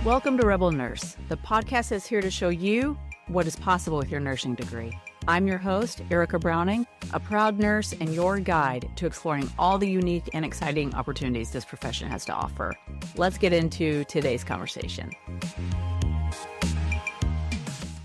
Welcome to Rebel Nurse, the podcast that's here to show you what is possible with your nursing degree. I'm your host, Erica Browning, a proud nurse and your guide to exploring all the unique and exciting opportunities this profession has to offer. Let's get into today's conversation.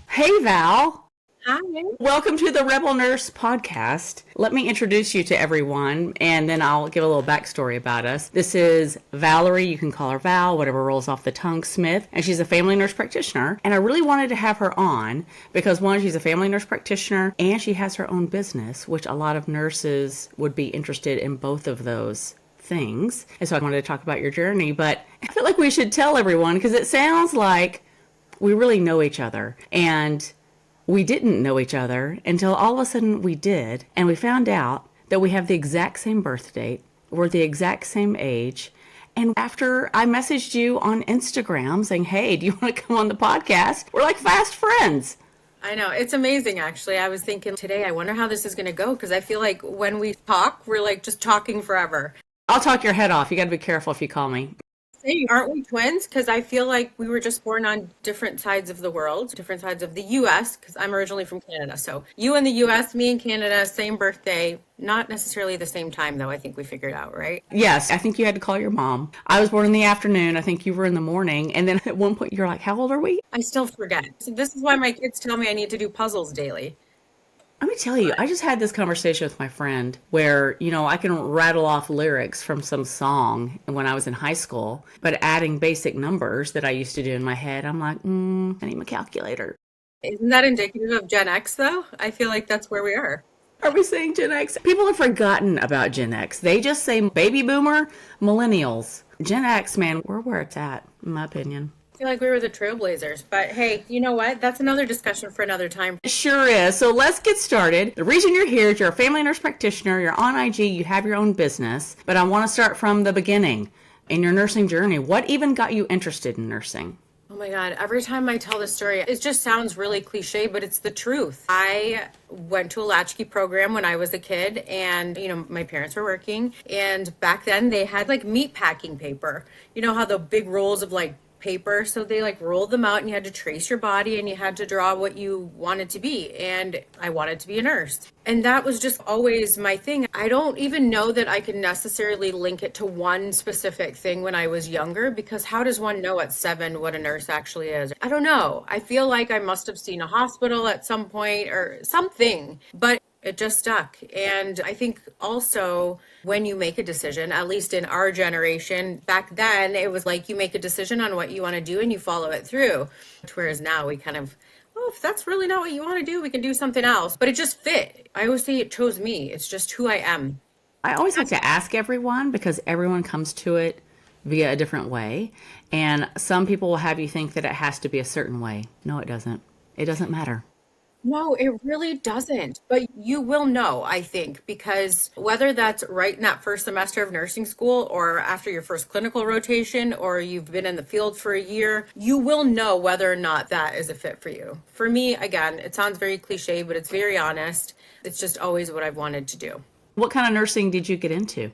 Hey, Val. Hi. Welcome to the Rebel Nurse podcast. Let me introduce you to everyone, and then I'll give a little backstory about us. This is Valerie, you can call her Val, whatever rolls off the tongue, Smith, and she's a family nurse practitioner. And I really wanted to have her on because, one, she's a family nurse practitioner, and she has her own business, which a lot of nurses would be interested in both of those things. And so I wanted to talk about your journey, but I feel like we should tell everyone because it sounds like we really know each other. And we didn't know each other until all of a sudden we did, and we found out that we have the exact same birth date, we're the exact same age, and after I messaged you on Instagram saying, hey, do you want to come on the podcast? We're like fast friends. I know. It's amazing, actually. I was thinking today, I wonder how this is going to go, because I feel like when we talk, we're like just talking forever. I'll talk your head off. You got to be careful if you call me. Hey, aren't we twins? Because I feel like we were just born on different sides of the world, different sides of the U.S., because I'm originally from Canada. So you in the U.S., me in Canada, same birthday, not necessarily the same time, though, I think we figured out, right? Yes, I think you had to call your mom. I was born in the afternoon. I think you were in the morning. And then at one point, you're like, how old are we? I still forget. So this is why my kids tell me I need to do puzzles daily. Let me tell you, I just had this conversation with my friend where, I can rattle off lyrics from some song when I was in high school, but adding basic numbers that I used to do in my head, I'm like, I need my calculator. Isn't that indicative of Gen X, though? I feel like that's where we are. Are we saying Gen X? People have forgotten about Gen X. They just say baby boomer, millennials. Gen X, man, we're where it's at, in my opinion. I feel like we were the trailblazers, but hey, you know what? That's another discussion for another time. It sure is. So let's get started. The reason you're here is you're a family nurse practitioner, you're on IG, you have your own business, but I want to start from the beginning in your nursing journey. What even got you interested in nursing? Oh my God, every time I tell this story, it just sounds really cliche, but it's the truth. I went to a latchkey program when I was a kid, and my parents were working, and back then they had like meat packing paper. You know how the big rolls of like paper, so they like rolled them out and you had to trace your body and you had to draw what you wanted to be, and I wanted to be a nurse, and that was just always my thing. I don't even know that I could necessarily link it to one specific thing when I was younger, because how does one know at 7 what a nurse actually is? I don't know. I feel like I must have seen a hospital at some point or something, but it just stuck. And I think also when you make a decision, at least in our generation, back then, it was like you make a decision on what you want to do and you follow it through. Whereas now we kind of, if that's really not what you want to do, we can do something else. But it just fit. I always say it chose me. It's just who I am. I always like to ask everyone because everyone comes to it via a different way. And some people will have you think that it has to be a certain way. No, it doesn't. It doesn't matter. No, it really doesn't. But you will know, I think, because whether that's right in that first semester of nursing school or after your first clinical rotation or you've been in the field for a year, you will know whether or not that is a fit for you. For me, again, it sounds very cliche, but it's very honest. It's just always what I've wanted to do. What kind of nursing did you get into?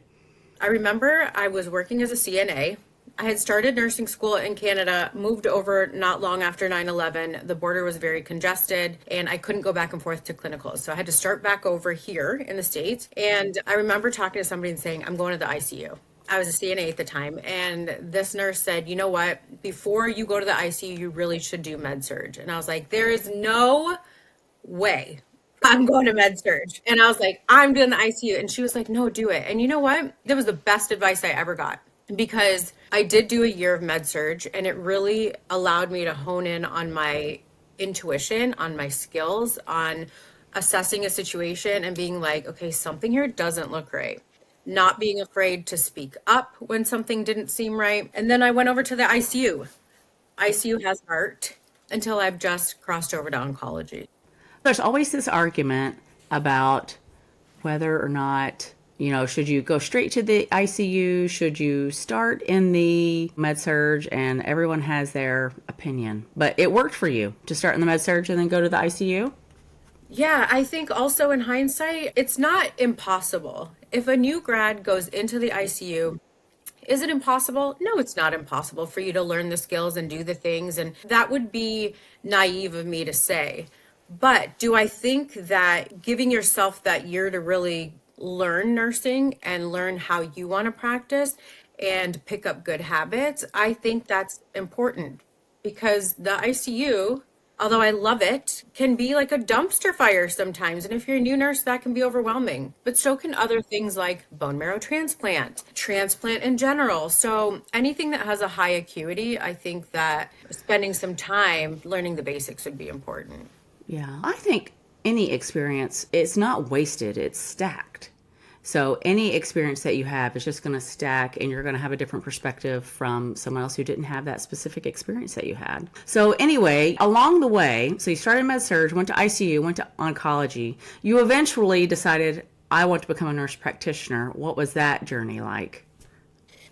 I remember I was working as a CNA. I had started nursing school in Canada, moved over not long after 9/11. The border was very congested and I couldn't go back and forth to clinicals. So I had to start back over here in the States. And I remember talking to somebody and saying, I'm going to the ICU. I was a CNA at the time. And this nurse said, you know what, before you go to the ICU, you really should do med surg. And I was like, there is no way I'm going to med surg. And I was like, I'm doing the ICU. And she was like, no, do it. And you know what? That was the best advice I ever got, because I did do a year of med surg and it really allowed me to hone in on my intuition, on my skills, on assessing a situation and being like, okay, something here doesn't look right. Not being afraid to speak up when something didn't seem right. And then I went over to the ICU. ICU has heart until I've just crossed over to oncology. There's always this argument about whether or not should you go straight to the ICU? Should you start in the med surg? And everyone has their opinion. But it worked for you to start in the med surg and then go to the ICU? Yeah, I think also in hindsight, it's not impossible. If a new grad goes into the ICU Is it impossible? No, it's not impossible for you to learn the skills and do the things. And that would be naive of me to say. But do I think that giving yourself that year to really learn nursing and learn how you want to practice and pick up good habits, I think that's important because the ICU, although I love it, can be like a dumpster fire sometimes. And if you're a new nurse, that can be overwhelming. But so can other things like bone marrow transplant in general. So anything that has a high acuity, I think that spending some time learning the basics would be important. Yeah, I think any experience, it's not wasted, it's stacked. So any experience that you have is just going to stack and you're going to have a different perspective from someone else who didn't have that specific experience that you had. So anyway, along the way, so you started med surg, went to ICU, went to oncology. You eventually decided, I want to become a nurse practitioner. What was that journey like?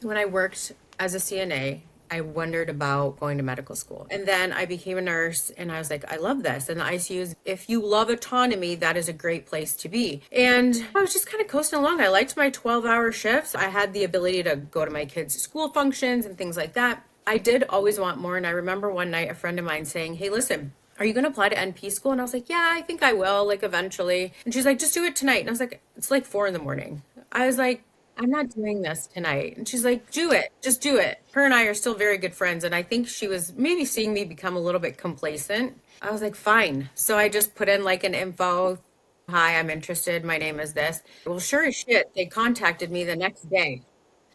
When I worked as a CNA, I wondered about going to medical school. And then I became a nurse and I was like, I love this. And the ICUs, if you love autonomy, that is a great place to be. And I was just kind of coasting along. I liked my 12-hour shifts. I had the ability to go to my kids' school functions and things like that. I did always want more. And I remember one night a friend of mine saying, hey, listen, are you going to apply to NP school? And I was like, yeah, I think I will, like eventually. And she's like, just do it tonight. And I was like, it's like 4 a.m. I was like, I'm not doing this tonight. And she's like, do it. Just do it. Her and I are still very good friends. And I think she was maybe seeing me become a little bit complacent. I was like, fine. So I just put in like an info. Hi, I'm interested. My name is this. Well, sure as shit, they contacted me the next day.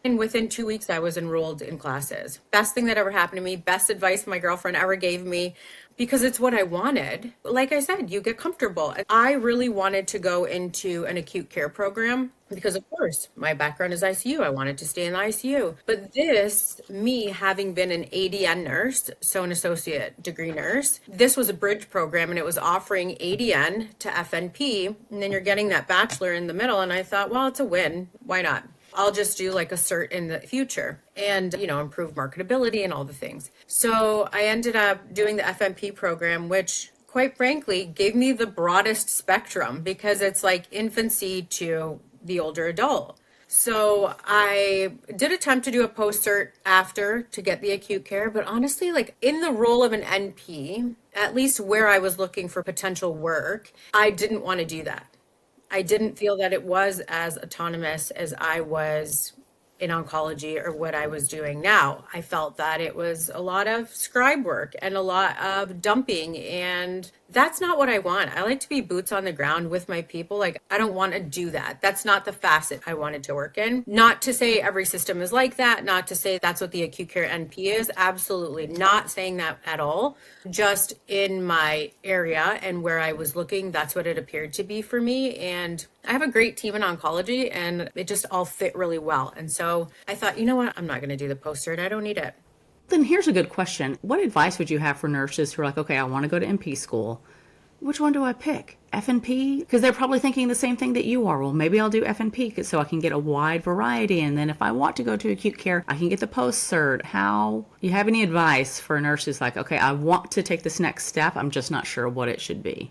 And within 2 weeks, I was enrolled in classes. Best thing that ever happened to me, best advice my girlfriend ever gave me, because it's what I wanted. Like I said, you get comfortable. I really wanted to go into an acute care program because, of course, my background is ICU. I wanted to stay in the ICU. But this, me having been an ADN nurse, so an associate degree nurse, this was a bridge program and it was offering ADN to FNP. And then you're getting that bachelor in the middle. And I thought, well, it's a win. Why not? I'll just do like a cert in the future and, improve marketability and all the things. So I ended up doing the FMP program, which quite frankly gave me the broadest spectrum because it's like infancy to the older adult. So I did attempt to do a post cert after to get the acute care, but honestly, like in the role of an NP, at least where I was looking for potential work, I didn't want to do that. I didn't feel that it was as autonomous as I was in oncology or what I was doing now. I felt that it was a lot of scribe work and a lot of dumping, and that's not what I want. I like to be boots on the ground with my people. Like, I don't want to do that. That's not the facet I wanted to work in. Not to say every system is like that, not to say that's what the acute care NP is. Absolutely not saying that at all. Just in my area and where I was looking, that's what it appeared to be for me. And I have a great team in oncology and it just all fit really well. And so I thought, you know what? I'm not going to do the post cert. I don't need it. Then here's a good question. What advice would you have for nurses who are like, okay, I want to go to NP school. Which one do I pick? FNP? Because they're probably thinking the same thing that you are. Well, maybe I'll do FNP so I can get a wide variety. And then if I want to go to acute care, I can get the post cert. How? You have any advice for nurses like, okay, I want to take this next step. I'm just not sure what it should be.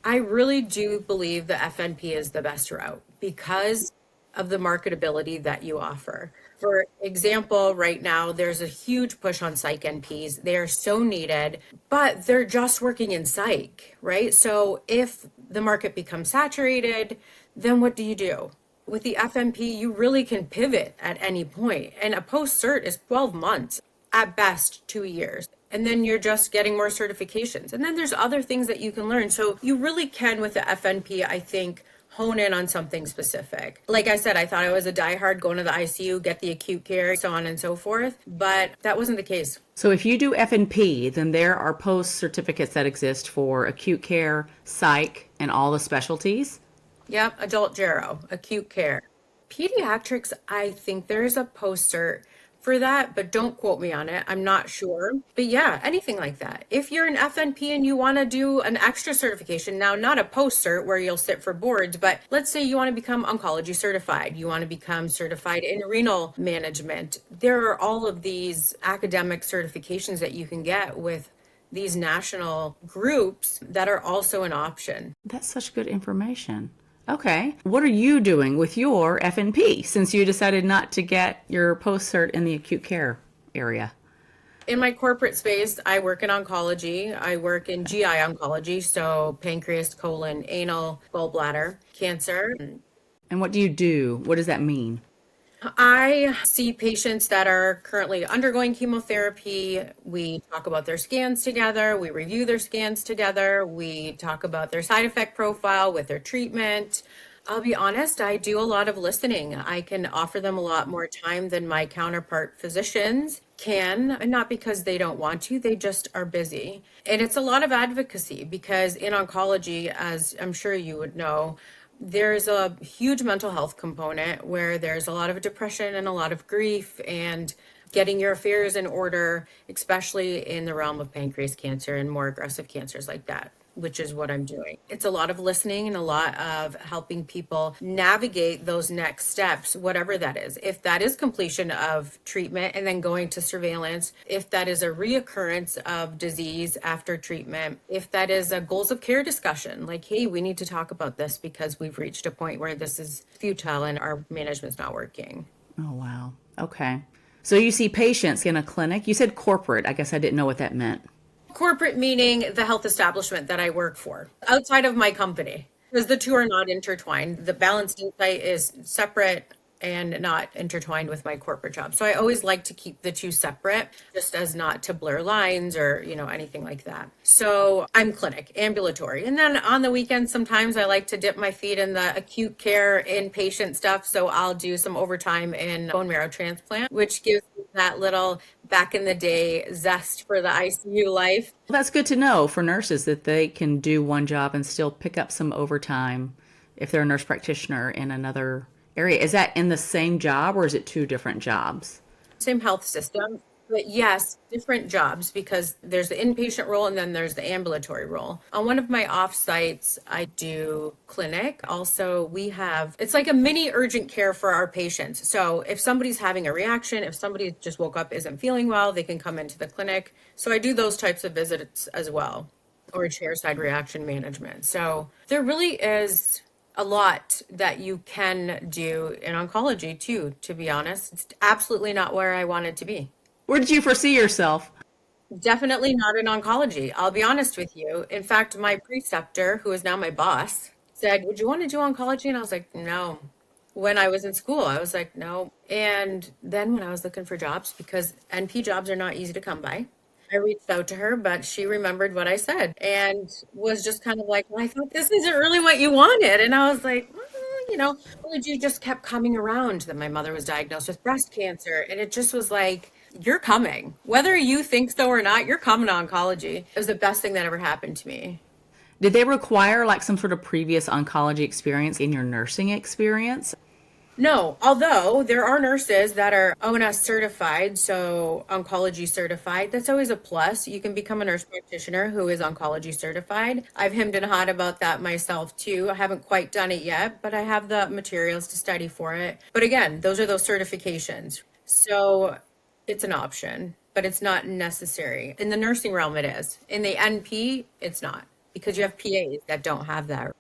I really do believe the FNP is the best route because of the marketability that you offer. For example, right now, there's a huge push on psych NPs. They are so needed, but they're just working in psych, right? So if the market becomes saturated, then what do you do? With the FNP, you really can pivot at any point. And a post-cert is 12 months, at best 2 years. And then you're just getting more certifications. And then there's other things that you can learn. So you really can, with the FNP, I think, hone in on something specific. Like I said, I thought I was a diehard, going to the ICU, get the acute care, so on and so forth, but that wasn't the case. So if you do FNP, then there are post certificates that exist for acute care, psych, and all the specialties? Yep, adult gero, acute care. Pediatrics, I think there's a post cert for that, but don't quote me on it. I'm not sure. But yeah, anything like that. If you're an FNP and you want to do an extra certification, now not a post cert where you'll sit for boards, but let's say you want to become oncology certified, you want to become certified in renal management. There are all of these academic certifications that you can get with these national groups that are also an option. That's such good information. Okay. What are you doing with your FNP since you decided not to get your post-cert in the acute care area? In my corporate space, I work in oncology. I work in GI oncology, so pancreas, colon, anal, gallbladder, cancer. And what do you do? What does that mean? I see patients that are currently undergoing chemotherapy. We talk about their scans together. We review their scans together. We talk about their side effect profile with their treatment. I'll be honest, I do a lot of listening. I can offer them a lot more time than my counterpart physicians can, and not because they don't want to, they just are busy. And it's a lot of advocacy because in oncology, as I'm sure you would know, there's a huge mental health component where there's a lot of depression and a lot of grief and getting your affairs in order, especially in the realm of pancreas cancer and more aggressive cancers like that, which is what I'm doing. It's a lot of listening and a lot of helping people navigate those next steps, whatever that is. If that is completion of treatment and then going to surveillance, if that is a reoccurrence of disease after treatment, if that is a goals of care discussion, like, hey, we need to talk about this because we've reached a point where this is futile and our management's not working. Oh, wow. Okay. So you see patients in a clinic. You said corporate. I guess I didn't know what that meant. Corporate meaning the health establishment that I work for outside of my company, because the two are not intertwined. The Balanced Insight is separate and not intertwined with my corporate job. So I always like to keep the two separate, just as not to blur lines or, anything like that. So I'm clinic, ambulatory. And then on the weekends, sometimes I like to dip my feet in the acute care inpatient stuff. So I'll do some overtime in bone marrow transplant, which gives me that little back in the day zest for the ICU life. Well, that's good to know for nurses that they can do one job and still pick up some overtime if they're a nurse practitioner in another area. Is that in the same job or is it two different jobs? Same health system, but yes, different jobs because there's the inpatient role and then there's the ambulatory role. On one of my off sites, I do clinic. Also, it's like a mini urgent care for our patients. So if somebody's having a reaction, if somebody just woke up, isn't feeling well, they can come into the clinic. So I do those types of visits as well, or chairside reaction management. So there really is a lot that you can do in oncology too, to be honest. It's absolutely not where I wanted to be. Where did you foresee yourself? Definitely not in oncology. I'll be honest with you. In fact, my preceptor, who is now my boss, said, "Would you want to do oncology?" And I was like, "No." When I was in school, I was like, "No." And then when I was looking for jobs, because NP jobs are not easy to come by, I reached out to her, but she remembered what I said and was just kind of like, well, I thought this isn't really what you wanted. And I was like, well, you just kept coming around that my mother was diagnosed with breast cancer. And it just was like, you're coming. Whether you think so or not, you're coming to oncology. It was the best thing that ever happened to me. Did they require like some sort of previous oncology experience in your nursing experience? No, although there are nurses that are ONS certified, so oncology certified. That's always a plus. You can become a nurse practitioner who is oncology certified. I've hemmed and hawed about that myself too. I haven't quite done it yet, but I have the materials to study for it. But again, those are those certifications. So it's an option, but it's not necessary. In the nursing realm, it is. In the NP, it's not, because you have PAs that don't have that.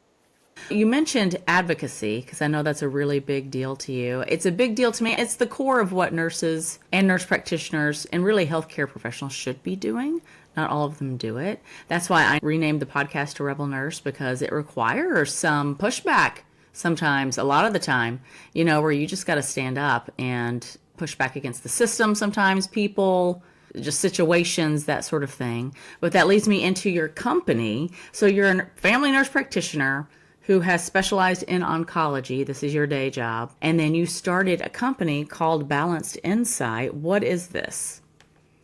You mentioned advocacy because I know that's a really big deal to you. It's a big deal to me. It's the core of what nurses and nurse practitioners and really healthcare professionals should be doing. Not all of them do it. That's why I renamed the podcast to Rebel Nurse, because it requires some pushback sometimes, a lot of the time, where you just got to stand up and push back against the system sometimes, people, just situations, that sort of thing. But that leads me into your company. So you're a family nurse practitioner who has specialized in oncology. This is your day job. And then you started a company called Balanced Insight. What is this?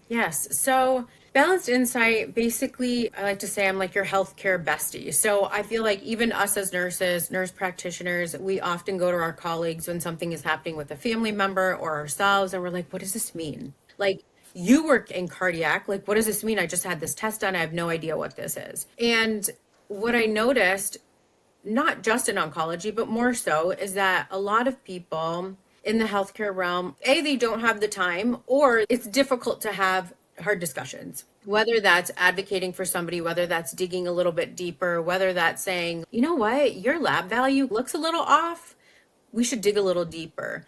Yes. So Balanced Insight, basically, I like to say I'm like your healthcare bestie. So I feel like even us as nurses, nurse practitioners, we often go to our colleagues when something is happening with a family member or ourselves, and we're like, what does this mean? Like, you work in cardiac. Like, what does this mean? I just had this test done. I have no idea what this is. And what I noticed, not just in oncology, but more so, is that a lot of people in the healthcare realm, they don't have the time, or it's difficult to have hard discussions, whether that's advocating for somebody, whether that's digging a little bit deeper, whether that's saying, you know what, your lab value looks a little off. We should dig a little deeper.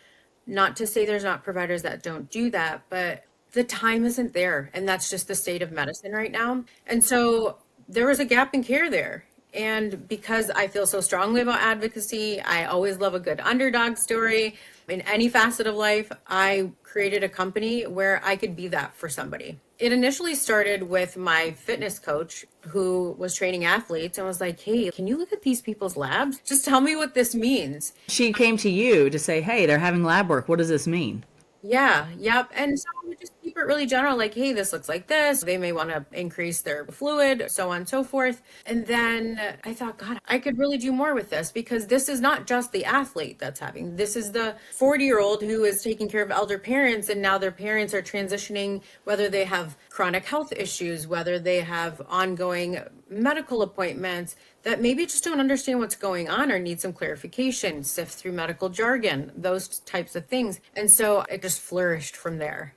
Not to say there's not providers that don't do that, but the time isn't there. And that's just the state of medicine right now. And so there was a gap in care there. And because I feel so strongly about advocacy, I always love a good underdog story. In any facet of life, I created a company where I could be that for somebody. It initially started with my fitness coach who was training athletes and was like, hey, can you look at these people's labs? Just tell me what this means. She came to you to say, hey, they're having lab work. What does this mean? Yeah, yep. And so we just keep it really general, like, hey, this looks like this. They may want to increase their fluid, so on and so forth. And then I thought, God, I could really do more with this because this is not just the athlete that's having. This is the 40-year-old who is taking care of elder parents, and now their parents are transitioning, whether they have chronic health issues, whether they have ongoing medical appointments that maybe just don't understand what's going on or need some clarification, sift through medical jargon, those types of things. And so it just flourished from there.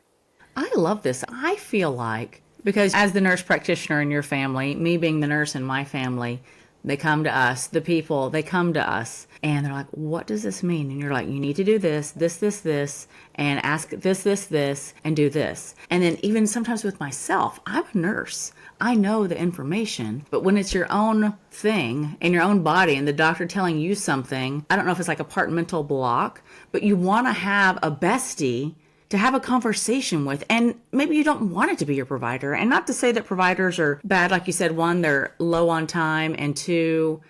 I love this. I feel like, because as the nurse practitioner in your family, me being the nurse in my family, they come to us, the people, they come to us and they're like, what does this mean? And you're like, you need to do this, this, and ask this, and do this. And then even sometimes with myself, I'm a nurse. I know the information, but when it's your own thing in your own body and the doctor telling you something, I don't know if it's like a part mental block, but you want to have a bestie to have a conversation with. And maybe you don't want it to be your provider. And not to say that providers are bad. Like you said, one, they're low on time. And two,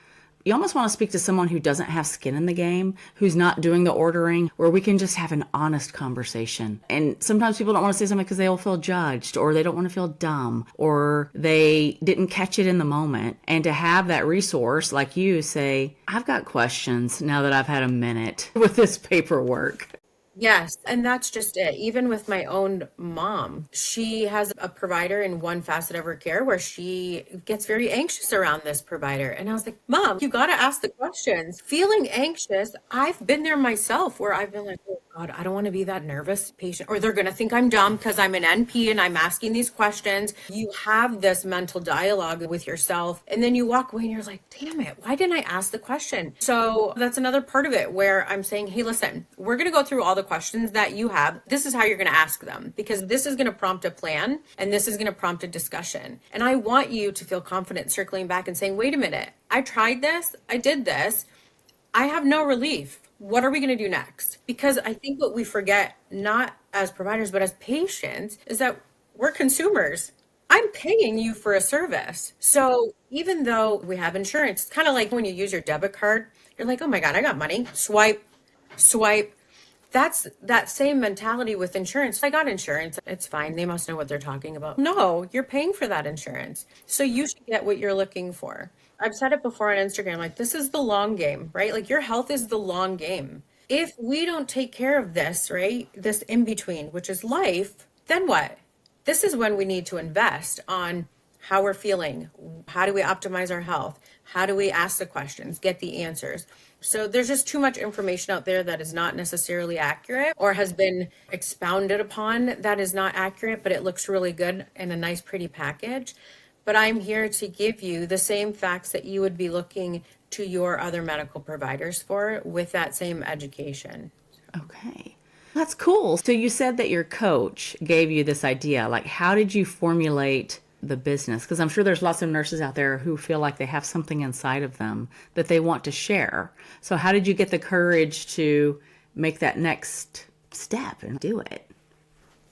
you almost want to speak to someone who doesn't have skin in the game, who's not doing the ordering, where we can just have an honest conversation. And sometimes people don't want to say something because they will feel judged, or they don't want to feel dumb, or they didn't catch it in the moment. And to have that resource, like you say, I've got questions now that I've had a minute with this paperwork. Yes, and that's just it. Even with my own mom, she has a provider in one facet of her care where she gets very anxious around this provider. And I was like, Mom, you got to ask the questions. Feeling anxious, I've been there myself where I've been like, oh God, I don't want to be that nervous patient, or they're going to think I'm dumb because I'm an NP and I'm asking these questions. You have this mental dialogue with yourself, and then you walk away and you're like, damn it, why didn't I ask the question? So that's another part of it where I'm saying, hey, listen, we're going to go through all the questions that you have. This is how you're going to ask them, because this is going to prompt a plan and this is going to prompt a discussion. And I want you to feel confident circling back and saying, wait a minute, I tried this, I did this, I have no relief. What are we going to do next? Because I think what we forget, not as providers, but as patients, is that we're consumers. I'm paying you for a service. So even though we have insurance, it's kind of like when you use your debit card, you're like, oh my God, I got money. Swipe, swipe. That's that same mentality with insurance. I got insurance. It's fine. They must know what they're talking about. No, you're paying for that insurance. So you should get what you're looking for. I've said it before on Instagram, like, this is the long game, right? Like, your health is the long game. If we don't take care of this, right, this in between, which is life, then what? This is when we need to invest on how we're feeling. How do we optimize our health? How do we ask the questions, get the answers? So there's just too much information out there that is not necessarily accurate, or has been expounded upon that is not accurate, but it looks really good in a nice, pretty package. But I'm here to give you the same facts that you would be looking to your other medical providers for with that same education. Okay. That's cool. So you said that your coach gave you this idea. Like, how did you formulate the business? Because I'm sure there's lots of nurses out there who feel like they have something inside of them that they want to share. So how did you get the courage to make that next step and do it?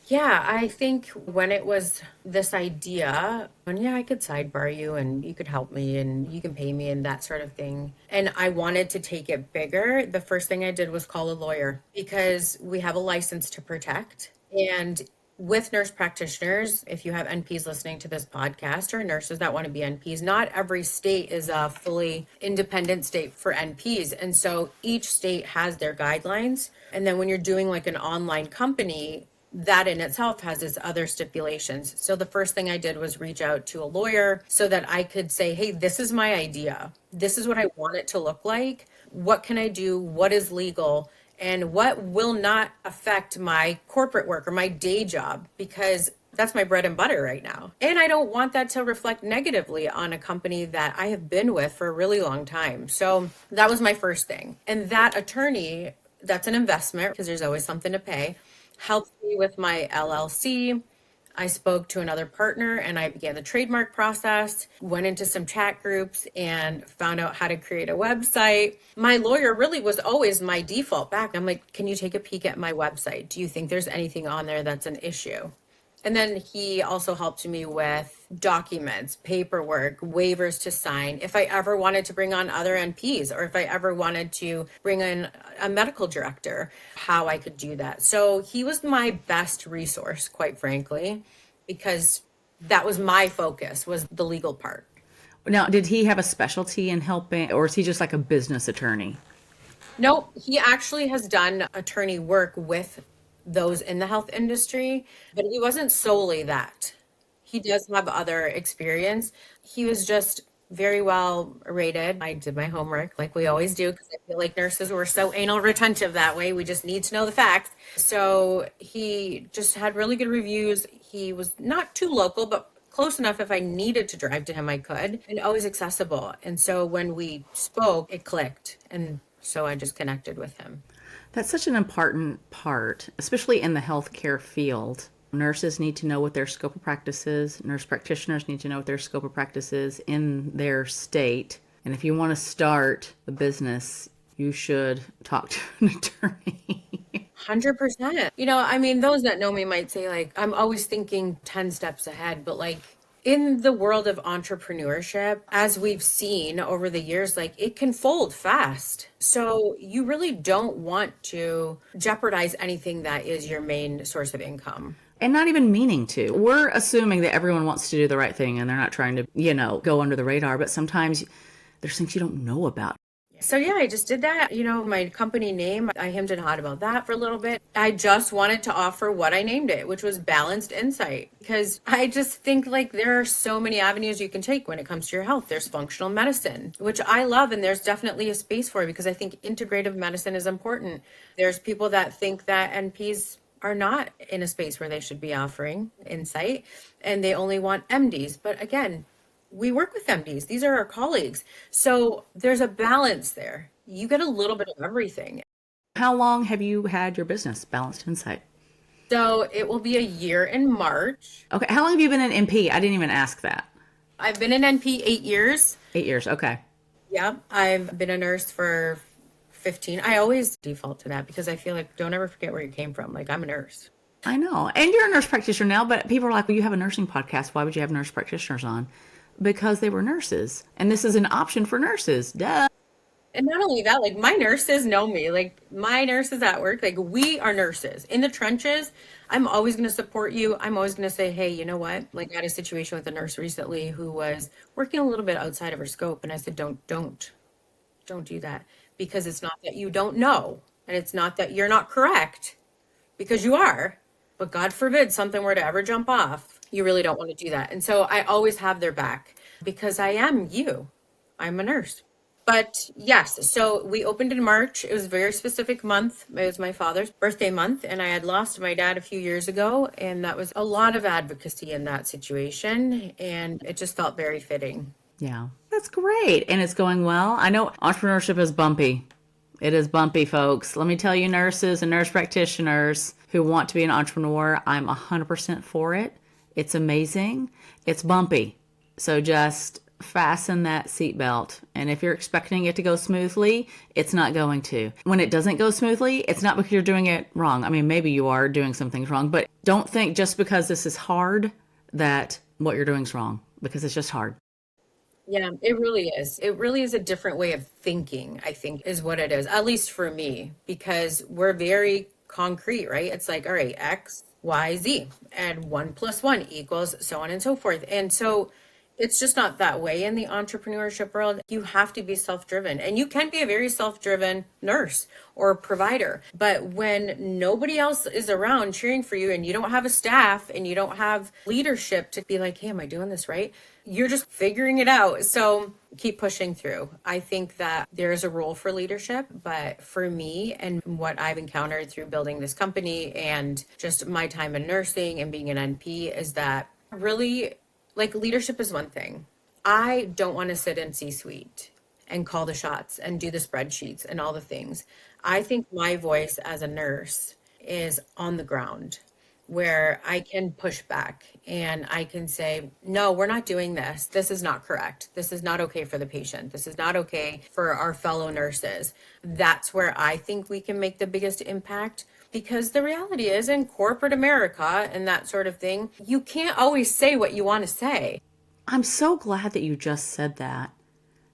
Yeah, I think when it was this idea, and yeah, I could sidebar you and you could help me and you can pay me and that sort of thing. And I wanted to take it bigger. The first thing I did was call a lawyer, because we have a license to protect. And with nurse practitioners, if you have NPs listening to this podcast, or nurses that want to be NPs, not every state is a fully independent state for NPs. And so each state has their guidelines. And then when you're doing like an online company, that in itself has its other stipulations. So the first thing I did was reach out to a lawyer so that I could say, hey, this is my idea. This is what I want it to look like. What can I do? What is legal? And what will not affect my corporate work or my day job? Because That's my bread and butter right now. And I don't want that to reflect negatively on a company that I have been with for a really long time. So that was my first thing. And that attorney, that's an investment because there's always something to pay, helped me with my LLC. I spoke to another partner and I began the trademark process, went into some chat groups and found out how to create a website. My lawyer really was always my default back. I'm like, can you take a peek at my website? Do you think there's anything on there that's an issue? And then he also helped me with documents, paperwork, waivers to sign. If I ever wanted to bring on other NPs or if I ever wanted to bring in a medical director, how I could do that. So he was my best resource, quite frankly, because that was my focus, was the legal part. Now, did he have a specialty in helping, or is he just like a business attorney? No, he actually has done attorney work with those in the health industry, but he wasn't solely that. He does have other experience. He was just very well rated. I did my homework like we always do because I feel like nurses were so anal retentive that way. We just need to know the facts. So he just had really good reviews. He was not too local, but close enough if I needed to drive to him, I could, and always accessible. And so when we spoke, it clicked. And so I just connected with him. That's such an important part, especially in the healthcare field. Nurses need to know what their scope of practice is. Nurse practitioners need to know what their scope of practice is in their state. And if you want to start a business, you should talk to an attorney. 100%. You know, I mean, those that know me might say, like, I'm always thinking 10 steps ahead, but like, in the world of entrepreneurship, as we've seen over the years, like it can fold fast. So you really don't want to jeopardize anything that is your main source of income. And not even meaning to. We're assuming that everyone wants to do the right thing and they're not trying to, go under the radar, but sometimes there's things you don't know about. So yeah, I just did that. You know, my company name, I hemmed and hawed about that for a little bit. I just wanted to offer what I named it, which was Balanced Insight, because I just think like there are so many avenues you can take when it comes to your health. There's functional medicine, which I love, and there's definitely a space for it because I think integrative medicine is important. There's people that think that NPs are not in a space where they should be offering insight and they only want MDs. But again, we work with MDs. These are our colleagues. So there's a balance there. You get a little bit of everything. How long have you had your business, Balanced Insight? So it will be a year in March. Okay. How long have you been an NP? I didn't even ask that. I've been an NP 8 years. 8 years. Okay. Yeah. I've been a nurse for 15. I always default to that because I feel like don't ever forget where you came from. Like I'm a nurse. I know. And you're a nurse practitioner now, but people are like, well, you have a nursing podcast. Why would you have nurse practitioners on? Because they were nurses. And this is an option for nurses. Duh. And not only that, like my nurses know me, like my nurses at work, like we are nurses in the trenches. I'm always going to support you. I'm always going to say, hey, you know what? Like I had a situation with a nurse recently who was working a little bit outside of her scope. And I said, don't do that because it's not that you don't know. And it's not that you're not correct because you are, but God forbid something were to ever jump off. You really don't want to do that. And so I always have their back because I am you. I'm a nurse. But yes, so we opened in March. It was a very specific month. It was my father's birthday month, and I had lost my dad a few years ago, and that was a lot of advocacy in that situation, and it just felt very fitting. Yeah, that's great. And it's going well. I know entrepreneurship is bumpy. It is bumpy, folks. Let me tell you, nurses and nurse practitioners who want to be an entrepreneur, I'm 100% for it. It's amazing. It's bumpy. So just fasten that seatbelt. And if you're expecting it to go smoothly, it's not going to. When it doesn't go smoothly, it's not because you're doing it wrong. I mean, maybe you are doing some things wrong, but don't think just because this is hard that what you're doing is wrong, because it's just hard. Yeah, it really is. It really is a different way of thinking, I think, is what it is, at least for me, because we're very concrete, right? It's like, all right, X, Y, Z, and 1 + 1 equals so on and so forth. And so It's just not that way in the entrepreneurship world. You have to be self-driven, and you can be a very self-driven nurse or provider. But when nobody else is around cheering for you and you don't have a staff and you don't have leadership to be like, hey, am I doing this right? You're just figuring it out. So keep pushing through. I think that there's a role for leadership, but for me and what I've encountered through building this company and just my time in nursing and being an NP is that really, like, leadership is one thing. I don't want to sit in C-suite and call the shots and do the spreadsheets and all the things. I think my voice as a nurse is on the ground where I can push back and I can say, no, we're not doing this. This is not correct. This is not okay for the patient. This is not okay for our fellow nurses. That's where I think we can make the biggest impact. Because the reality is, in corporate America and that sort of thing, you can't always say what you want to say. I'm so glad that you just said that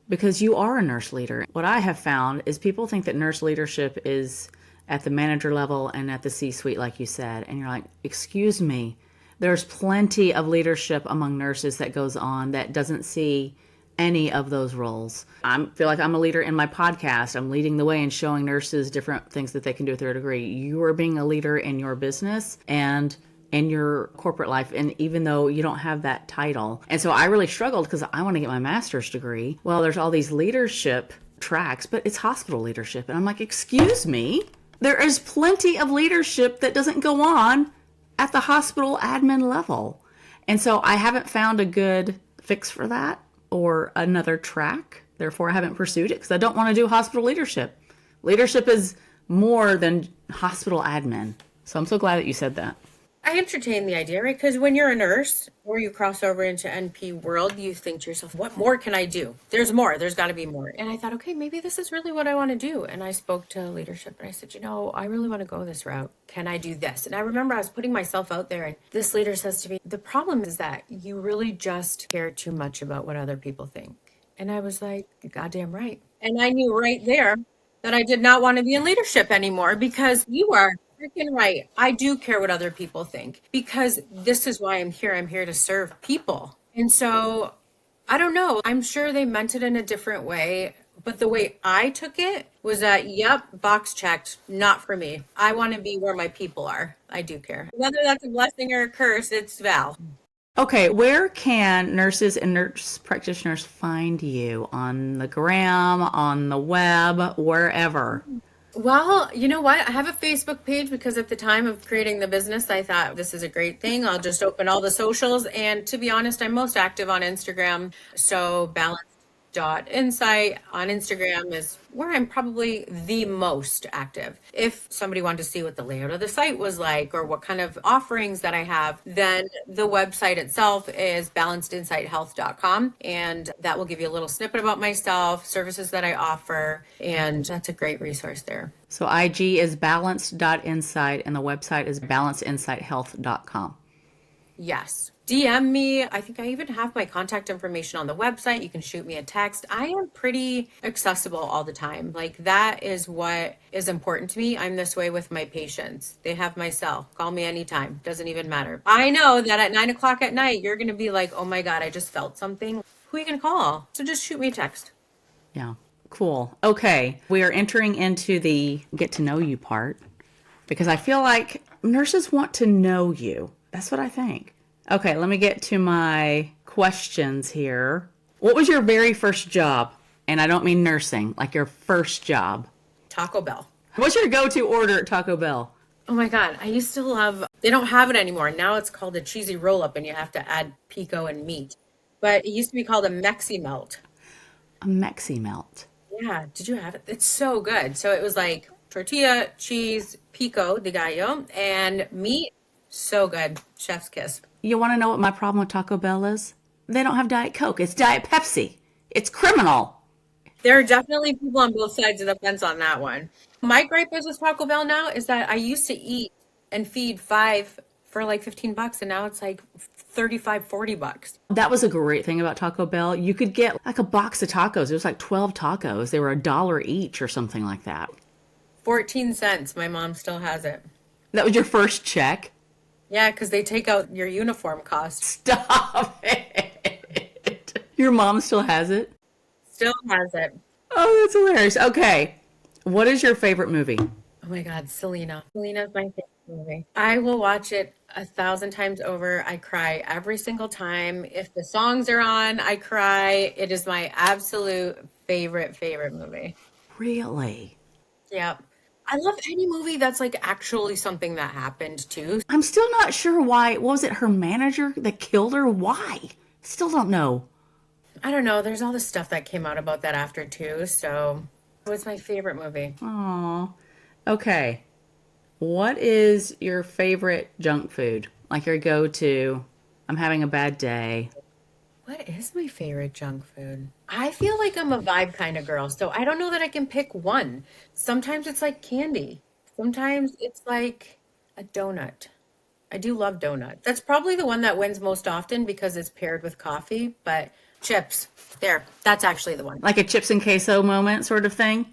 because you are a nurse leader. What I have found is people think that nurse leadership is at the manager level and at the C-suite, like you said. And you're like, excuse me, there's plenty of leadership among nurses that goes on that doesn't see any of those roles. I feel like I'm a leader in my podcast. I'm leading the way and showing nurses different things that they can do with their degree. You are being a leader in your business and in your corporate life, and even though you don't have that title. And so I really struggled because I want to get my master's degree. Well, there's all these leadership tracks, but it's hospital leadership. And I'm like, excuse me, there is plenty of leadership that doesn't go on at the hospital admin level. And so I haven't found a good fix for that or another track. Therefore, I haven't pursued it because I don't want to do hospital leadership. Leadership is more than hospital admin. So I'm so glad that you said that. I entertain the idea, right? Because when you're a nurse or you cross over into NP world, you think to yourself, what more can I do? There's more. There's got to be more. And I thought, okay, maybe this is really what I want to do. And I spoke to leadership and I said, I really want to go this route. Can I do this? And I remember I was putting myself out there and this leader says to me, the problem is that you really just care too much about what other people think. And I was like, you're goddamn right. And I knew right there that I did not want to be in leadership anymore because you are freaking right. I do care what other people think because this is why I'm here. I'm here to serve people. And so I don't know. I'm sure they meant it in a different way. But the way I took it was that, yep, box checked, not for me. I want to be where my people are. I do care. Whether that's a blessing or a curse, it's Val. Okay, where can nurses and nurse practitioners find you? On the gram, on the web, wherever? Well, you know what? I have a Facebook page because at the time of creating the business, I thought this is a great thing. I'll just open all the socials. And to be honest, I'm most active on Instagram. So balanced.insight on Instagram is where I'm probably the most active. If somebody wanted to see what the layout of the site was like or what kind of offerings that I have, then the website itself is balancedinsighthealth.com. And that will give you a little snippet about myself, services that I offer. And that's a great resource there. So IG is balanced.insight and the website is balancedinsighthealth.com. Yes. DM me. I think I even have my contact information on the website. You can shoot me a text. I am pretty accessible all the time. Like that is what is important to me. I'm this way with my patients. They have my cell. Call me anytime. Doesn't even matter. I know that at 9:00 at night, you're going to be like, oh my God, I just felt something. Who are you going to call? So just shoot me a text. Yeah. Cool. Okay. We are entering into the get to know you part because I feel like nurses want to know you. That's what I think. Okay, let me get to my questions here. What was your very first job? And I don't mean nursing, like your first job. Taco Bell. What's your go-to order at Taco Bell? Oh my God. I used to love, they don't have it anymore. Now it's called a cheesy roll-up and you have to add pico and meat. But it used to be called a Mexi Melt. A Mexi Melt. Yeah. Did you have it? It's so good. So it was like tortilla, cheese, pico de gallo, and meat. So good. Chef's kiss. You want to know what my problem with Taco Bell is? They don't have Diet Coke. It's Diet Pepsi. It's criminal. There are definitely people on both sides of the fence on that one. My gripe is with Taco Bell now is that I used to eat and feed 5 for like $15 and now it's like $35-$40. That was a great thing about Taco Bell. You could get like a box of tacos. It was like 12 tacos. They were $1 each or something like that. 14 cents. My mom still has it. That was your first check? Yeah, because they take out your uniform cost. Stop it. Your mom still has it? Still has it. Oh, that's hilarious. Okay. What is your favorite movie? Oh my God, Selena. Selena's my favorite movie. I will watch it 1,000 times over. I cry every single time. If the songs are on, I cry. It is my absolute favorite movie. Really? Yep. I love any movie that's like actually something that happened too. I'm still not sure why. Was it her manager that killed her? Why? Still don't know. I don't know. There's all this stuff that came out about that after too. So it's my favorite movie. Aw. Okay. What is your favorite junk food? Like your go-to, I'm having a bad day. What is my favorite junk food? I feel like I'm a vibe kind of girl, so I don't know that I can pick one. Sometimes it's like candy. Sometimes it's like a donut. I do love donuts. That's probably the one that wins most often because it's paired with coffee, but chips. There, that's actually the one. Like a chips and queso moment sort of thing?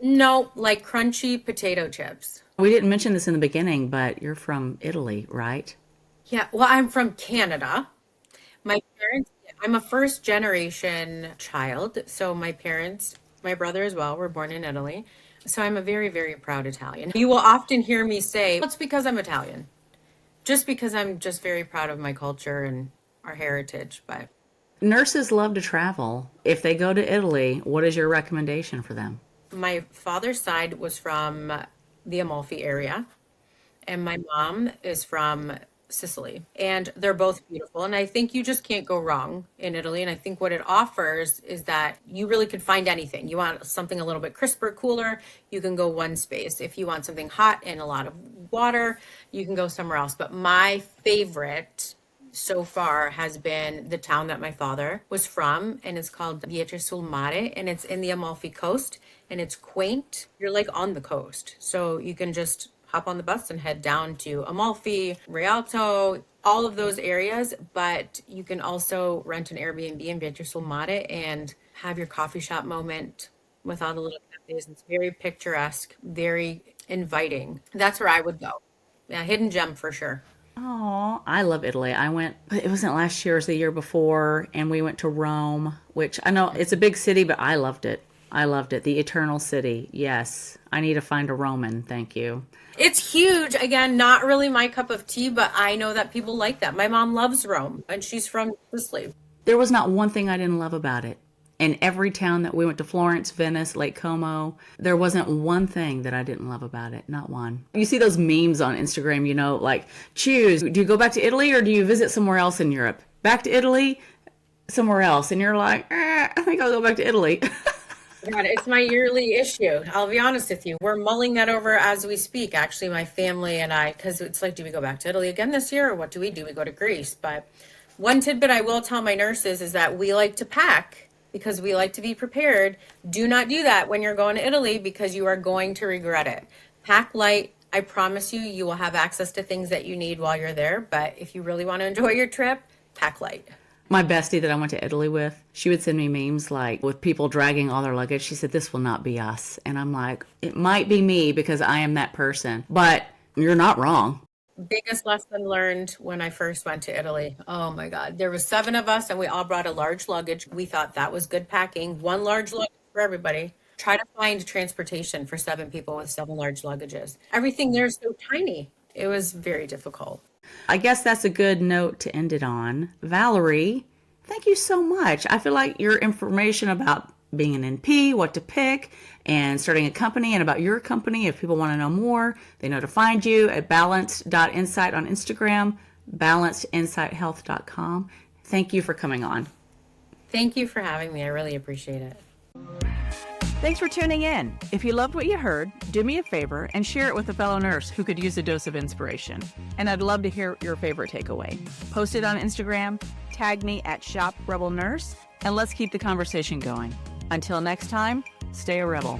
No, like crunchy potato chips. We didn't mention this in the beginning, but you're from Italy, right? Yeah, well, I'm from Canada. My parents, I'm a first generation child. So my parents, my brother as well, were born in Italy. So I'm a very proud Italian. You will often hear me say, well, it's because I'm Italian. Just because I'm just very proud of my culture and our heritage. But Nurses love to travel. If they go to Italy, what is your recommendation for them? my father's side was from the Amalfi area, and my mom is from Sicily. And they're both beautiful. And I think you just can't go wrong in Italy. And I think what it offers is that you really could find anything. You want something a little bit crisper, cooler, you can go one space. If you want something hot and a lot of water, you can go somewhere else. But my favorite so far has been the town that my father was from, and it's called Pietre sul Mare, and it's in the Amalfi Coast, and it's quaint. You're like on the coast, so you can just hop on the bus and head down to Amalfi, Rialto, all of those areas, but you can also rent an Airbnb in Pietre sul Mare and have your coffee shop moment with all the little cafes. It's very picturesque, very inviting. That's where I would go. Yeah, hidden gem for sure. Oh, I love Italy. I went, it wasn't last year, it was the year before, and we went to Rome, which I know it's a big city, but I loved it. I loved it. The Eternal City. Yes. I need to find a Roman. Thank you. It's huge. Again, not really my cup of tea, but I know that people like that. My mom loves Rome, and she's from Sicily. There was not one thing I didn't love about it. In every town that we went to, Florence, Venice, Lake Como, there wasn't one thing that I didn't love about it. Not one. You see those memes on Instagram, you know, like, choose. Do you go back to Italy or do you visit somewhere else in Europe? Back to Italy, somewhere else. And you're like, I think I'll go back to Italy. God, it's my yearly issue. I'll be honest with you. We're mulling that over as we speak, actually, my family and I, because it's like, do we go back to Italy again this year or what do? We go to Greece. But one tidbit I will tell my nurses is that we like to pack because we like to be prepared. Do not do that when you're going to Italy because you are going to regret it. Pack light. I promise you, you will have access to things that you need while you're there. But if you really want to enjoy your trip, pack light. My bestie that I went to Italy with, she would send me memes like with people dragging all their luggage. She said, this will not be us. And I'm like, it might be me because I am that person. But you're not wrong. Biggest lesson learned when I first went to Italy. Oh my God. There was 7 of us and we all brought a large luggage. We thought that was good packing. 1 large luggage for everybody. Try to find transportation for 7 people with 7 large luggages. Everything there is so tiny. It was very difficult. I guess that's a good note to end it on. Valerie, thank you so much. I feel like your information about being an NP, what to pick, and starting a company, and about your company, if people want to know more, they know to find you at balanced.insight on Instagram, balancedinsighthealth.com. Thank you for coming on. Thank you for having me. I really appreciate it. Thanks for tuning in. If you loved what you heard, do me a favor and share it with a fellow nurse who could use a dose of inspiration. And I'd love to hear your favorite takeaway. Post it on Instagram, tag me at ShopRebelNurse, and let's keep the conversation going. Until next time, stay a rebel.